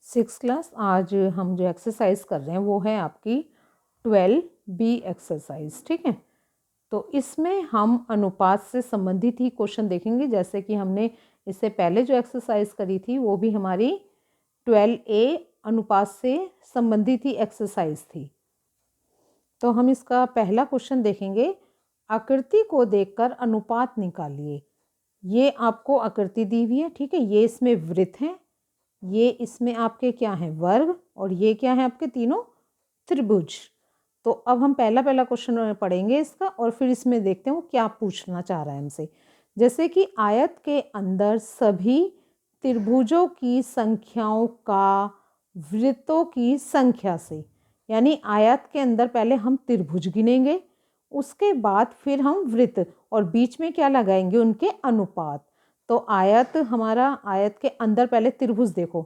Six class. आज हम जो एक्सरसाइज कर रहे हैं वो है आपकी 12B एक्सरसाइज। ठीक है, तो इसमें हम अनुपात से संबंधित ही क्वेश्चन देखेंगे। जैसे कि हमने इससे पहले जो एक्सरसाइज करी थी वो भी हमारी 12A अनुपात से संबंधित ही एक्सरसाइज थी। तो हम इसका पहला क्वेश्चन देखेंगे, आकृति को देखकर अनुपात निकालिए। ये आपको आकृति दी हुई है, ठीक है। ये इसमें वृत्त हैं, ये इसमें आपके क्या हैं, वर्ग, और ये क्या है आपके तीनों त्रिभुज। तो अब हम पहला क्वेश्चन पढ़ेंगे इसका और फिर इसमें देखते हैं वो क्या पूछना चाह रहा है हमसे। जैसे कि आयत के अंदर सभी त्रिभुजों की संख्याओं का वृत्तों की संख्या से, यानी आयत के अंदर पहले हम त्रिभुज गिनेंगे, उसके बाद फिर हम वृत्त, और बीच में क्या लगाएंगे, उनके अनुपात। तो आयत हमारा, आयत के अंदर पहले त्रिभुज देखो,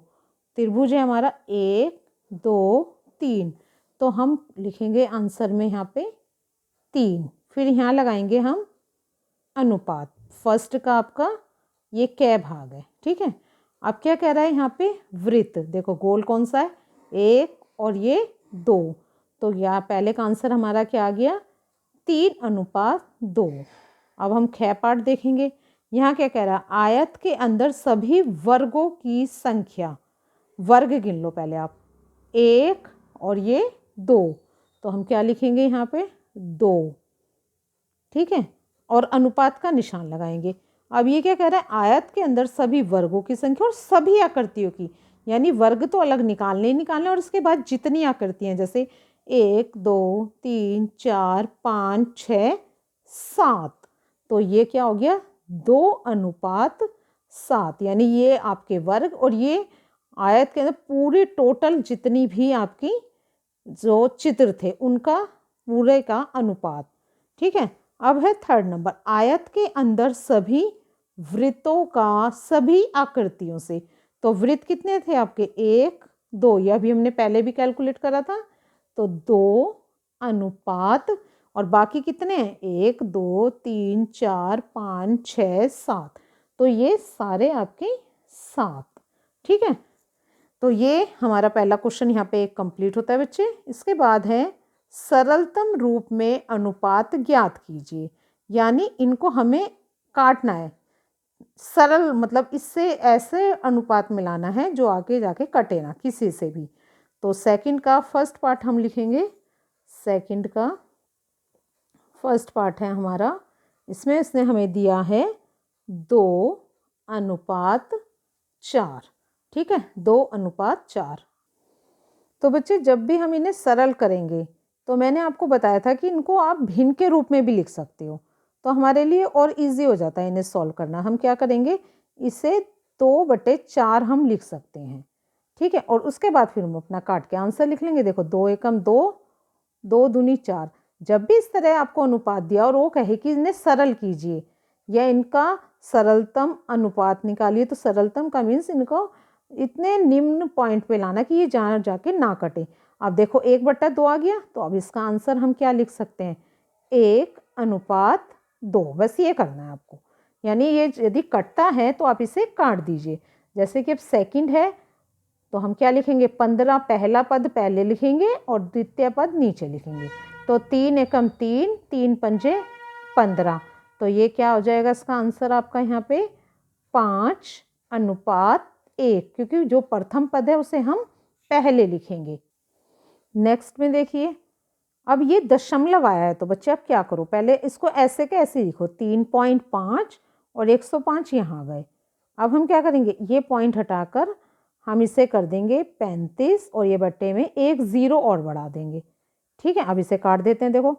त्रिभुज है हमारा 1 2 3, तो हम लिखेंगे आंसर में यहाँ पे 3। फिर यहाँ लगाएंगे हम अनुपात। फर्स्ट का आपका ये कै भाग है, ठीक है। अब क्या कह रहा है यहाँ पे, वृत्त देखो, गोल कौन सा है, 1 और ये 2, तो यहाँ पहले का आंसर हमारा क्या आ गया, 3:2। अब हम कै पार्ट देखेंगे। यहाँ क्या कह रहा है, आयत के अंदर सभी वर्गों की संख्या, वर्ग गिन लो पहले आप, 1 और ये 2, तो हम क्या लिखेंगे यहाँ पे 2, ठीक है, और अनुपात का निशान लगाएंगे। अब ये क्या कह रहा है, आयत के अंदर सभी वर्गों की संख्या और सभी आकृतियों की, यानी वर्ग तो अलग निकालने ही निकालने, और उसके बाद जितनी आकृतियाँ, जैसे 1 2 3 4 5 6 7, तो ये क्या हो गया 2:7, यानी ये आपके वर्ग, और ये आयत के अंदर पूरी टोटल जितनी भी आपकी जो चित्र थे उनका पूरे का अनुपात, ठीक है। अब है थर्ड नंबर, आयत के अंदर सभी वृत्तों का सभी आकृतियों से। तो वृत्त कितने थे आपके, 1 2, यह भी हमने पहले भी कैलकुलेट करा था, तो 2:, और बाकी कितने हैं, 1 2 3 4 5 6 7, तो ये सारे आपके 7, ठीक है। तो ये हमारा पहला क्वेश्चन यहाँ पे कंप्लीट होता है बच्चे। इसके बाद है सरलतम रूप में अनुपात ज्ञात कीजिए, यानी इनको हमें काटना है। सरल मतलब इससे ऐसे अनुपात मिलाना है जो आगे जाके कटे ना किसी से भी। तो सेकंड का फर्स्ट पार्ट हम लिखेंगे, सेकंड का फर्स्ट पार्ट है हमारा, इसमें इसने हमें दिया है 2:4, ठीक है, 2:4। तो बच्चे जब भी हम इन्हें सरल करेंगे, तो मैंने आपको बताया था कि इनको आप भिन्न के रूप में भी लिख सकते हो, तो हमारे लिए और इजी हो जाता है इन्हें सॉल्व करना। हम क्या करेंगे, इसे 2/4 हम लिख सकते हैं, ठीक है, और उसके बाद फिर हम अपना काट के आंसर लिख लेंगे। देखो 2 एकम 2, 2 दूनी 4। जब भी इस तरह आपको अनुपात दिया और वो कहे कि इन्हें सरल कीजिए या इनका सरलतम अनुपात निकालिए, तो सरलतम का मीन्स इनको इतने निम्न पॉइंट पे लाना कि ये जहाँ जाके ना कटे। अब देखो 1/2 आ गया, तो अब इसका आंसर हम क्या लिख सकते हैं, 1:2, बस ये करना है आपको। यानी ये यदि कटता है तो आप इसे काट दीजिए। जैसे कि अब सेकंड है, तो हम क्या लिखेंगे, 15 पहला पद पहले लिखेंगे और द्वितीय पद नीचे लिखेंगे। तो 3 एकम 3, 3 पंजे 15, तो ये क्या हो जाएगा इसका आंसर आपका यहाँ पे 5:1, क्योंकि जो प्रथम पद है उसे हम पहले लिखेंगे। नेक्स्ट में देखिए, अब ये दशमलव आया है, तो बच्चे आप क्या करो, पहले इसको ऐसे के ऐसे लिखो, 3.5 और 105 यहाँ आ गए। अब हम क्या करेंगे, ये पॉइंट हटाकर हम इसे कर देंगे 35, और ये बट्टे में एक 0 और बढ़ा देंगे, ठीक है। अब इसे काट देते हैं, देखो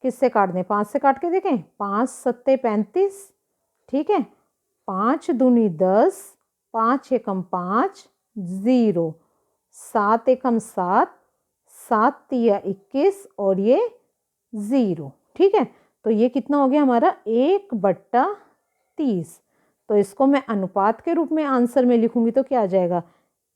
किससे काट दें, 5 से काट के देखें, 5 7 35, ठीक है, 5 दूनी 10, 5 एकम 5 0, 7 एकम 7, 7 तिया 21, और ये 0, ठीक है। तो ये कितना हो गया हमारा 1/30। तो इसको मैं अनुपात के रूप में आंसर में लिखूंगी तो क्या आ जाएगा,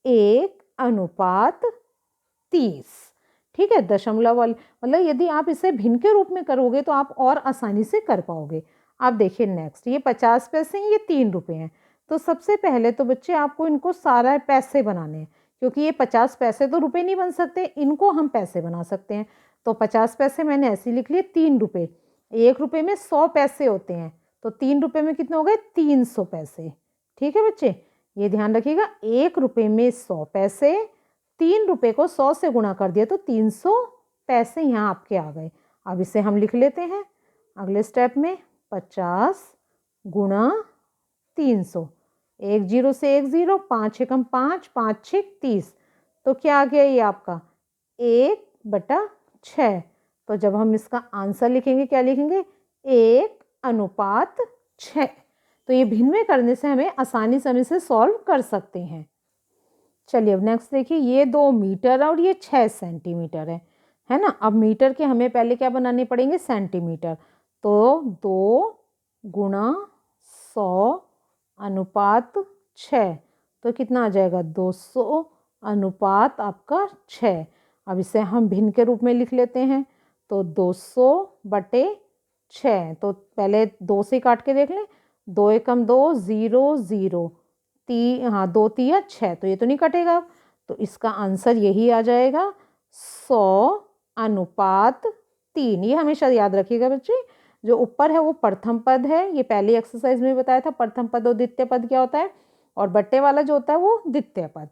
1:30, ठीक है। दशमलव वाली मतलब यदि आप इसे भिन्न के रूप में करोगे तो आप और आसानी से कर पाओगे। आप देखिए नेक्स्ट, ये 50 पैसे हैं, ये 3 रुपये हैं। तो सबसे पहले तो बच्चे आपको इनको सारा पैसे बनाने हैं, क्योंकि ये 50 पैसे तो रुपए नहीं बन सकते, इनको हम पैसे बना सकते हैं। तो 50 पैसे मैंने ऐसे लिख लिए 3 रुपये। 1 रुपये में 100 पैसे होते हैं, तो 3 रुपये में कितने हो गए 300 पैसे। ठीक है बच्चे, ये ध्यान रखिएगा, 1 रुपये में 100 पैसे, 3 रुपये को 100 से गुणा कर दिया तो 300 पैसे यहाँ आपके आ गए। अब इसे हम लिख लेते हैं अगले स्टेप में, 50 गुणा 300, 1 जीरो से 1 जीरो, 5 एकम 5, 5 छः 30, तो क्या आ गया ये आपका 1/6। तो जब हम इसका आंसर लिखेंगे क्या लिखेंगे 1:6। तो ये भिन्न में करने से हमें आसानी से हम इसे सॉल्व कर सकते हैं। चलिए अब नेक्स्ट देखिए, ये 2 मीटर और ये 6 सेंटीमीटर है ना। अब मीटर के हमें पहले क्या बनाने पड़ेंगे सेंटीमीटर। तो 2 गुणा 100/6, तो कितना आ जाएगा 200 अनुपात आपका 6। अब इसे हम भिन्न के रूप में लिख लेते हैं, तो 200/6। तो पहले 2 से काट के देख लें, 2 एकम 2, 0 0, हाँ 2 तिया 6, तो ये तो नहीं कटेगा। तो इसका आंसर यही आ जाएगा 100/3। ये हमेशा याद रखिएगा बच्चे, जो ऊपर है वो प्रथम पद है, ये पहली एक्सरसाइज में बताया था प्रथम पद और द्वितीय पद क्या होता है, और बट्टे वाला जो होता है वो द्वितीय पद।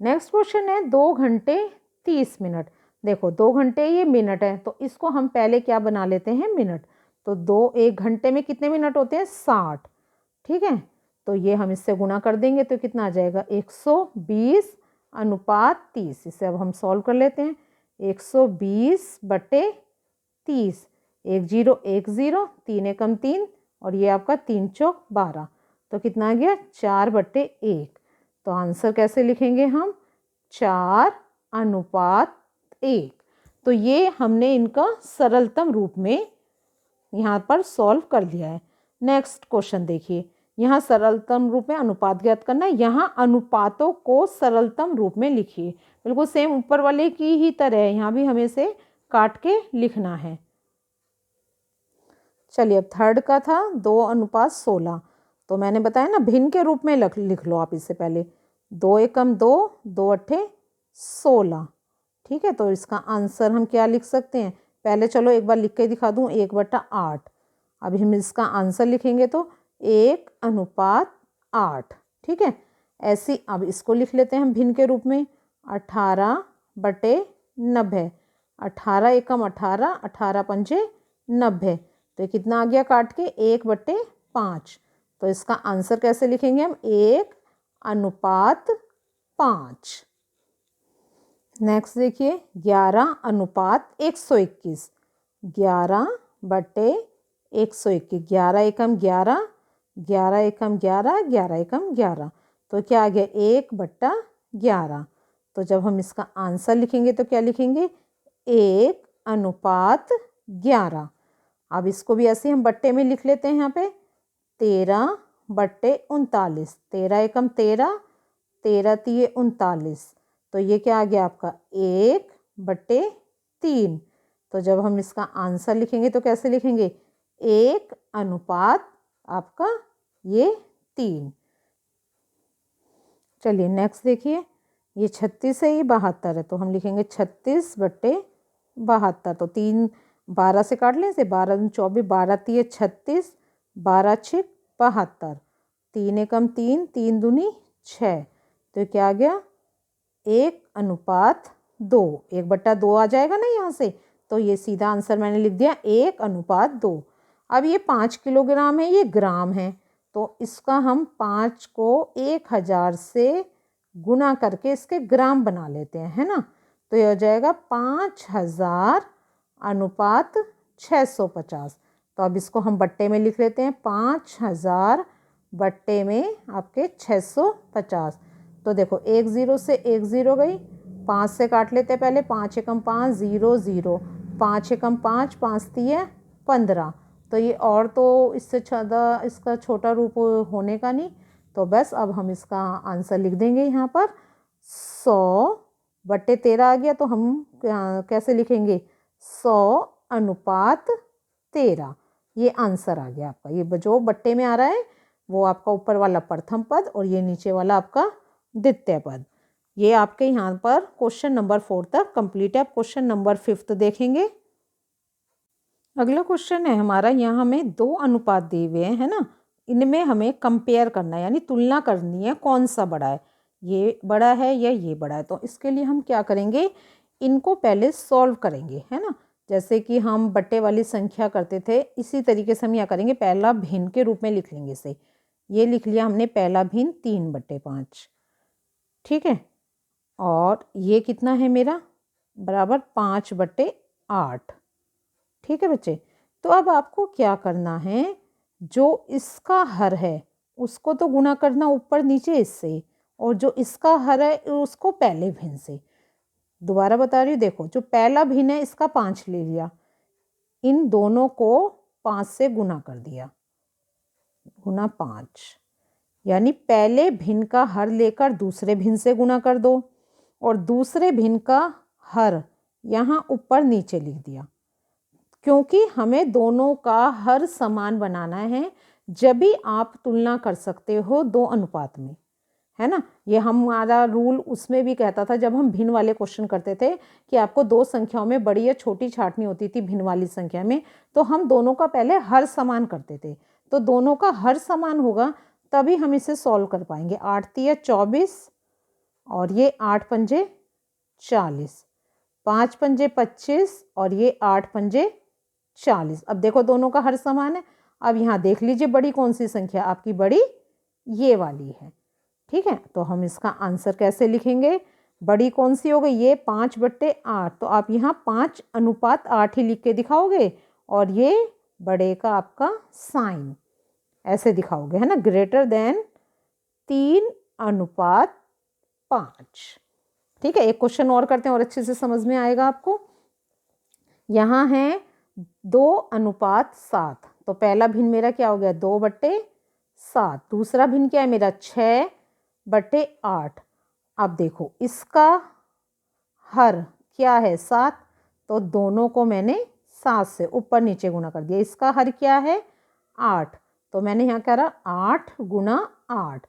नेक्स्ट क्वेश्चन है 2 घंटे 30 मिनट। देखो 2 घंटे ये मिनट है, तो इसको हम पहले क्या बना लेते हैं मिनट। तो 1 घंटे में कितने मिनट होते हैं 60। ठीक है, तो ये हम इससे गुणा कर देंगे तो कितना आ जाएगा 120/30। इसे अब हम सॉल्व कर लेते हैं, 120/30, 1 जीरो 1 जीरो, 3 एकम 3, और ये आपका 3 चौक 12, तो कितना आ गया 4/1। तो आंसर कैसे लिखेंगे हम 4:1। तो ये हमने इनका सरलतम रूप में यहाँ पर सॉल्व कर दिया है। नेक्स्ट क्वेश्चन देखिए, यहाँ सरलतम रूप में अनुपात ज्ञात करना है। यहाँ अनुपातों को सरलतम रूप में लिखिए, बिल्कुल सेम ऊपर वाले की ही तरह यहाँ भी हमें से काट के लिखना है। चलिए अब थर्ड का था 2:16, तो मैंने बताया ना भिन्न के रूप में लिख लो आप इससे पहले, 2 एकम 2, 2 अट्ठे 16। ठीक है, तो इसका आंसर हम क्या लिख सकते हैं, पहले चलो एक बार लिख के दिखा दूँ, 1/8। अभी हम इसका आंसर लिखेंगे तो 1:8। ठीक है, ऐसी अब इसको लिख लेते हैं हम भिन्न के रूप में, 18/90, 18 एकम 18, 18 पंजे 90, तो कितना आ गया काट के 1/5। तो इसका आंसर कैसे लिखेंगे हम 1:5। नेक्स्ट देखिए 11:121, 11/121, 11 एकम 11, 11 एकम 11, 11 एकम 11, तो क्या आ गया 1/11। तो जब हम इसका आंसर लिखेंगे तो क्या लिखेंगे 1:11। अब इसको भी ऐसे हम बट्टे में लिख लेते हैं, यहाँ पे 13/39, 13 एकम 13, 13 तिये 39, तो ये क्या आ गया आपका 1/3। तो जब हम इसका आंसर लिखेंगे तो कैसे लिखेंगे 1:3। ये 3। चलिए नेक्स्ट देखिए, ये 36 है, ये 72 है, तो हम लिखेंगे 36/72। तो 3 12 से काट लें, से 12 24, 12 तिये 36, 12 छः 72, 3 एकम 3, 3 दूनी 6, तो क्या आ गया 1:2। 1/2 आ जाएगा ना यहाँ से, तो ये सीधा आंसर मैंने लिख दिया 1:2। अब ये 5 किलोग्राम है, ये ग्राम है, तो इसका हम 5 को 1000 से गुना करके इसके ग्राम बना लेते हैं, है ना। तो ये हो जाएगा 5000/650। तो अब इसको हम बट्टे में लिख लेते हैं, 5000 बट्टे में आपके 650। तो देखो 1 जीरो से 1 जीरो गई, 5 से काट लेते हैं पहले, 5 एकम 5, 0 0, 5 एकम 5, 5 तिये 15, तो ये और तो इससे ज़्यादा इसका छोटा रूप होने का नहीं, तो बस अब हम इसका आंसर लिख देंगे यहाँ पर 100/13 आ गया, तो हम कैसे लिखेंगे 100:13। ये आंसर आ गया आपका। ये जो बट्टे में आ रहा है वो आपका ऊपर वाला प्रथम पद और ये नीचे वाला आपका द्वितीय पद। ये आपके यहाँ पर क्वेश्चन नंबर 4 तक कंप्लीट है। क्वेश्चन नंबर 5 देखेंगे। अगला क्वेश्चन है हमारा, यहाँ हमें 2 अनुपात दिए हुए हैं, है ना। इनमें हमें कंपेयर करना है, यानी तुलना करनी है, कौन सा बड़ा है, ये बड़ा है या ये बड़ा है। तो इसके लिए हम क्या करेंगे, इनको पहले सॉल्व करेंगे, है ना। जैसे कि हम बट्टे वाली संख्या करते थे, इसी तरीके से हम क्या करेंगे, पहला भिन्न के रूप में लिख लेंगे इसे। ये लिख लिया हमने पहला भिन्न 3/5, ठीक है। और ये कितना है मेरा, बराबर 5/8, ठीक है बच्चे। तो अब आपको क्या करना है, जो इसका हर है उसको तो गुणा करना ऊपर नीचे इससे, और जो इसका हर है उसको पहले भिन्न से। दोबारा बता रही हूँ, देखो जो पहला भिन्न है इसका 5 ले लिया, इन दोनों को 5 से गुना कर दिया, गुना 5, यानी पहले भिन्न का हर लेकर दूसरे भिन्न से गुना कर दो, और दूसरे भिन्न का हर यहाँ ऊपर नीचे लिख दिया, क्योंकि हमें दोनों का हर समान बनाना है। जब भी आप तुलना कर सकते हो 2 अनुपात में, है ना। ये हमारा रूल उसमें भी कहता था, जब हम भिन्न वाले क्वेश्चन करते थे कि आपको 2 संख्याओं में बड़ी या छोटी छांटनी होती थी भिन्न वाली संख्या में, तो हम दोनों का पहले हर समान करते थे। तो दोनों का हर समान होगा तभी हम इसे सॉल्व कर पाएंगे। 8 तिया 24, और ये 8 पंजे 40, 5 पंजे 25, और ये 8 पंजे 40। अब देखो दोनों का हर समान है। अब यहाँ देख लीजिए बड़ी कौन सी संख्या, आपकी बड़ी ये वाली है, ठीक है। तो हम इसका आंसर कैसे लिखेंगे, बड़ी कौन सी हो गई, ये 5/8। तो आप यहाँ 5:8 ही लिख के दिखाओगे, और ये बड़े का आपका साइन ऐसे दिखाओगे, है ना, ग्रेटर देन 3:5। ठीक है। एक क्वेश्चन और करते हैं और अच्छे से समझ में आएगा आपको। यहाँ है 2:7। तो पहला भिन्न मेरा क्या हो गया, 2/7। दूसरा भिन्न क्या है मेरा, 6/8। अब देखो इसका हर क्या है, 7। तो दोनों को मैंने 7 से ऊपर नीचे गुना कर दिया। इसका हर क्या है, 8। तो मैंने यहाँ कह रहा 8 गुना 8,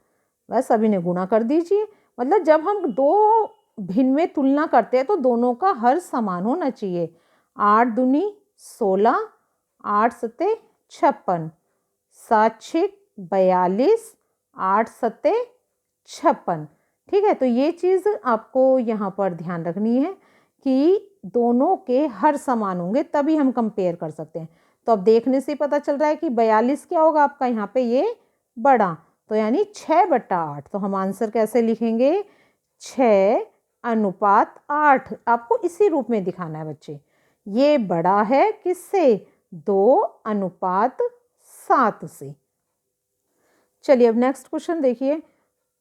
बस अभी ने गुना कर दीजिए। मतलब जब हम 2 भिन्न में तुलना करते हैं तो दोनों का हर समान होना चाहिए। 8 दूनी 16, 8 सत्ते 56, 7 6 42, 8 सत्ते 56। ठीक है। तो ये चीज़ आपको यहाँ पर ध्यान रखनी है कि दोनों के हर समान होंगे तभी हम कंपेयर कर सकते हैं। तो अब देखने से पता चल रहा है कि 42 क्या होगा आपका यहाँ पे, ये बड़ा, तो यानी 6/8। तो हम आंसर कैसे लिखेंगे, 6:8। आपको इसी रूप में दिखाना है बच्चे। ये बड़ा है किससे, 2:7 से। चलिए अब नेक्स्ट क्वेश्चन देखिए।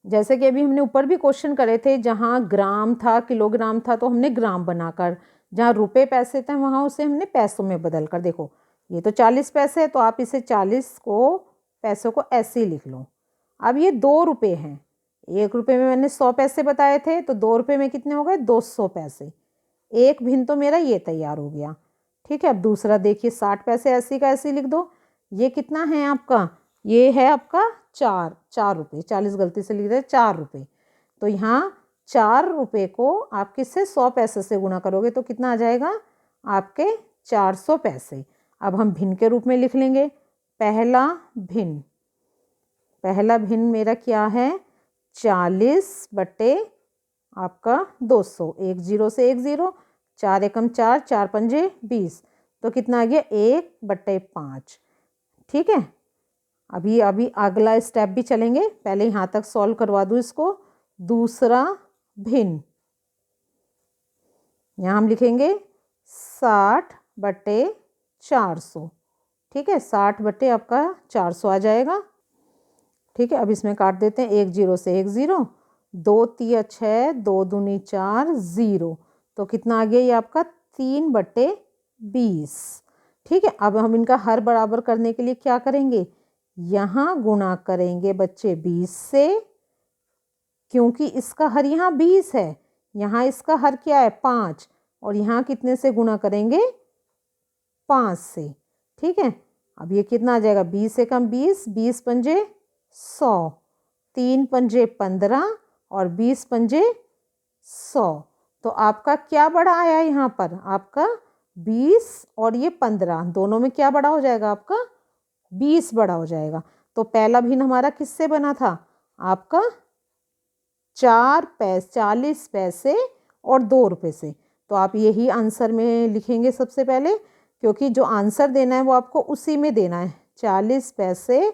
जैसे कि अभी हमने ऊपर भी क्वेश्चन करे थे, जहाँ ग्राम था, किलोग्राम था, तो हमने ग्राम बनाकर, जहाँ रुपए पैसे थे वहाँ उसे हमने पैसों में बदल कर, देखो ये तो 40 पैसे है, तो आप इसे 40 को पैसों को ऐसे ही लिख लो। अब ये 2 रुपये हैं, 1 रुपये में मैंने 100 पैसे बताए थे, तो 2 रुपये में कितने हो गए, 200 पैसे। एक भिन्न तो मेरा ये तैयार हो गया। ठीक है। अब दूसरा देखिए, 60 पैसे ऐसे का ऐसे लिख दो। ये कितना है आपका, ये है आपका 4 रुपये, 40 गलती से लिख रहे 4 रुपये। तो यहाँ 4 रुपये को आप किससे, 100 पैसे से गुना करोगे तो कितना आ जाएगा आपके 400 पैसे। अब हम भिन्न के रूप में लिख लेंगे। पहला भिन्न मेरा क्या है, 40 बटे आपका 200, 1 0 से 1 0, 4 एकम 4, 4 पंजे 20। तो कितना आ गया, 1/5। ठीक है। अभी अगला स्टेप भी चलेंगे, पहले यहाँ तक सॉल्व करवा दूँ इसको। दूसरा भिन्न, यहाँ हम लिखेंगे 60/400। ठीक है। 60 बटे आपका 400 आ जाएगा। ठीक है। अब इसमें काट देते हैं, 1 0 से 1 0, 2 तिया 6, 2 दूनी 4, 0। तो कितना आ गया ये आपका 3/20। ठीक है। अब हम इनका हर बराबर करने के लिए क्या करेंगे, यहाँ गुणा करेंगे बच्चे 20 से, क्योंकि इसका हर यहाँ 20 है, यहाँ इसका हर क्या है 5, और यहाँ कितने से गुणा करेंगे, 5 से। ठीक है। अब ये कितना आ जाएगा, 20 से कम 20, 20 पंजे 100, 3 पंजे 15, और 20 पंजे 100। तो आपका क्या बड़ा आया यहाँ पर, आपका 20 और ये 15 दोनों में क्या बड़ा हो जाएगा, आपका 20 बड़ा हो जाएगा। तो पहला भिन्न हमारा किससे बना था, आपका 40 पैसे और 2 रुपये से। तो आप यही आंसर में लिखेंगे सबसे पहले, क्योंकि जो आंसर देना है वो आपको उसी में देना है, 40 पैसे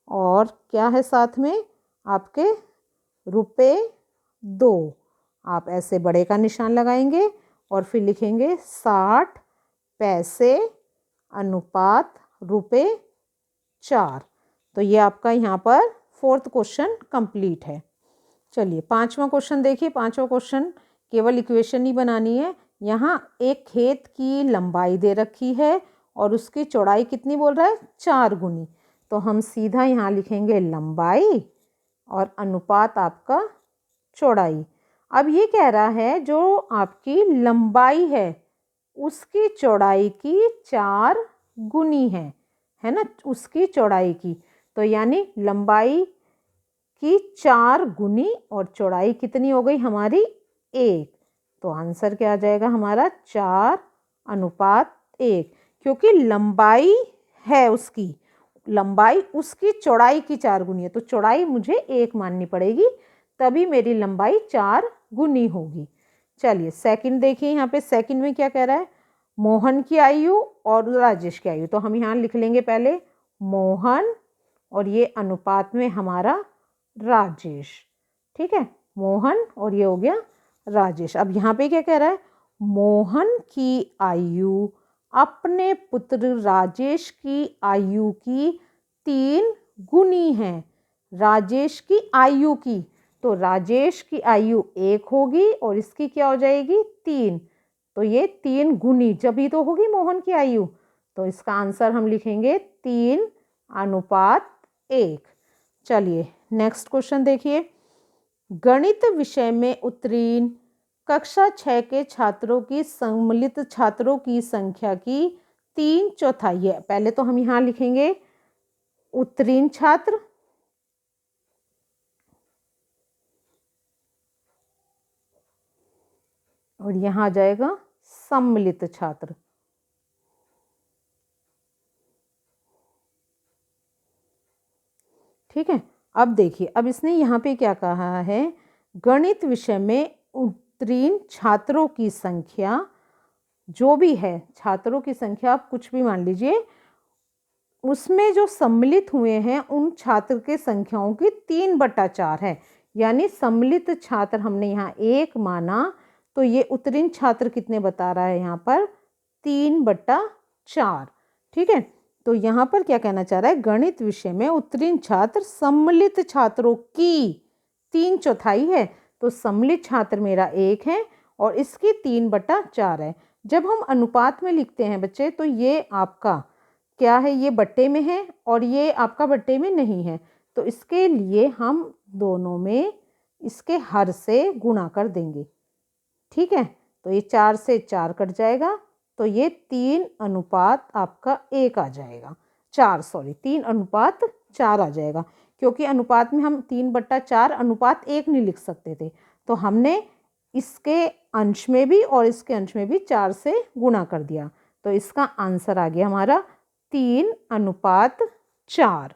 और क्या है साथ में आपके रुपये 2। आप ऐसे बड़े का निशान लगाएंगे और फिर लिखेंगे 60 पैसे अनुपात रुपये 4। तो ये आपका यहाँ पर 4th क्वेश्चन कंप्लीट है। चलिए 5वां क्वेश्चन देखिए। 5वां क्वेश्चन केवल इक्वेशन ही बनानी है। यहाँ एक खेत की लंबाई दे रखी है और उसकी चौड़ाई कितनी बोल रहा है, 4 गुनी। तो हम सीधा यहाँ लिखेंगे लंबाई और अनुपात आपका चौड़ाई। अब ये कह रहा है जो आपकी लंबाई है उसकी चौड़ाई की 4 गुनी है ना, उसकी चौड़ाई की। तो यानी लंबाई की 4 गुनी और चौड़ाई कितनी हो गई हमारी 1। तो आंसर क्या आ जाएगा हमारा 4:1, क्योंकि लंबाई है उसकी, लंबाई उसकी चौड़ाई की 4 गुनी है। तो चौड़ाई मुझे 1 माननी पड़ेगी, तभी मेरी लंबाई 4 गुनी होगी। चलिए सेकंड देखिए, यहाँ पे सेकंड में क्या कह रहा है, मोहन की आयु और राजेश की आयु। तो हम यहाँ लिख लेंगे पहले मोहन और ये अनुपात में हमारा राजेश। ठीक है, मोहन और ये हो गया राजेश। अब यहाँ पे क्या कह रहा है, मोहन की आयु अपने पुत्र राजेश की आयु की 3 गुनी है, राजेश की आयु की। तो राजेश की आयु 1 होगी और इसकी क्या हो जाएगी 3। तो ये 3 गुनी जब ही तो होगी मोहन की आयु। तो इसका आंसर हम लिखेंगे 3:1। चलिए नेक्स्ट क्वेश्चन देखिए। गणित विषय में उत्तीर्ण कक्षा 6 के छात्रों की सम्मिलित छात्रों की संख्या की 3/4 है। पहले तो हम यहाँ लिखेंगे उत्तीर्ण छात्र और यहाँ आ जाएगा सम्मिलित छात्र। ठीक है, अब देखिए, अब इसने यहाँ पे क्या कहा है, गणित विषय में उत्तीर्ण छात्रों की संख्या जो भी है, छात्रों की संख्या आप कुछ भी मान लीजिए, उसमें जो सम्मिलित हुए हैं उन छात्र के संख्याओं की 3/4 है। यानी सम्मिलित छात्र हमने यहाँ 1 माना, तो ये उत्तीर्ण छात्र कितने बता रहा है यहाँ पर 3/4। ठीक है, तो यहाँ पर क्या कहना चाह रहा है, गणित विषय में उत्तीर्ण छात्र सम्मिलित छात्रों की 3/4 है। तो सम्मिलित छात्र मेरा 1 है और इसकी 3/4 है। जब हम अनुपात में लिखते हैं बच्चे, तो ये आपका क्या है, ये बट्टे में है और ये आपका बट्टे में नहीं है। तो इसके लिए हम दोनों में इसके हर से गुणा कर देंगे। ठीक है, तो ये 4 से 4 कट जाएगा, तो ये 3:1 आपका 1 आ जाएगा, 3:4 आ जाएगा। क्योंकि अनुपात में हम 3/4 अनुपात 1 नहीं लिख सकते थे, तो हमने इसके अंश में भी और इसके अंश में भी 4 से गुणा कर दिया। तो इसका आंसर आ गया हमारा 3:4।